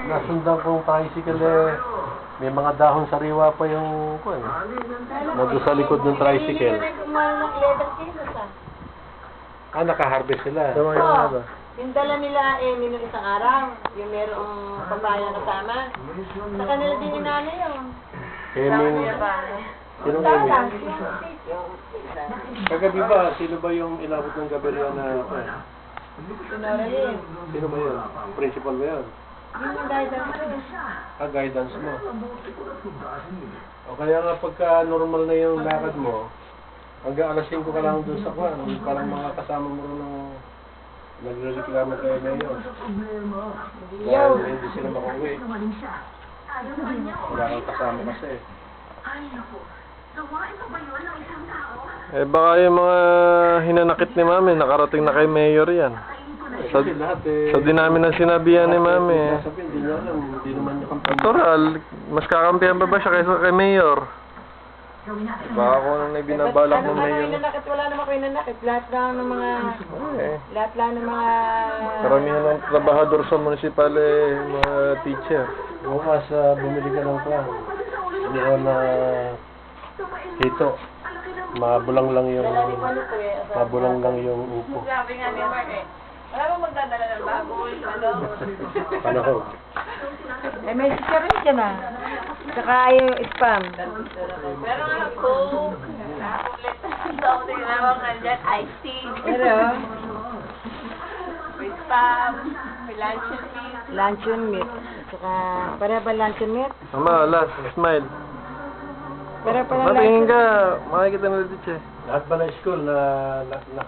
nasundan kong tricycle may mga dahon sariwa pa yung nandun sa likod ng tricycle. Naka-harvest sila. Oo. Yung dala nila nung isang araw, yung merong papaya kasama. Sa kanila din inano yun. Sino kayo? Kagabi ba, sino ba yung inabot ng gabi rin na Sinorayin. Sino ba yun? Principal ba yun? Yung guidance ko. Guidance mo. O kaya nga pagka normal na yung lakad mo, hanggang alas 5 ka lang doon sa kwan, parang mga kasama mo rin ng nagre-reklamo kayo na yun. Dahil hindi sila makuwi. Wala kang kasama kasi. Baka yung mga hinanakit ni Mami, nakarating na kay Mayor yan. Sa di namin ang sinabihan ni Mami. Hindi niya alam, hindi naman niya kampan. Natural, mas kakampihan pa ba siya kaysa kay Mayor? Baka kung ano na binabalak ng Mayor. Wala naman kayo nanakit. Lahat lang ng mga... Lahat lang ng mga... Karamihan ng trabahador sa municipal mga teacher. Bukas, bumili ka ng kwan. Hindi na hito. Mabulang lang yung upo. Sabi nga ni Mark wala bang magdadala ng baboy, Panahon. may sister rin siya na. Saka yung spam. Pero nga, Coke, nakulit na ako tinawag nga dyan, iced tea. Pero, May spam, may luncheon meat. luncheon meat. Saka, pareha ba luncheon meat? Ama, last, smile. Pareha pa lang Matingin ka, makikita na dito siya. Lahat ba na school na naka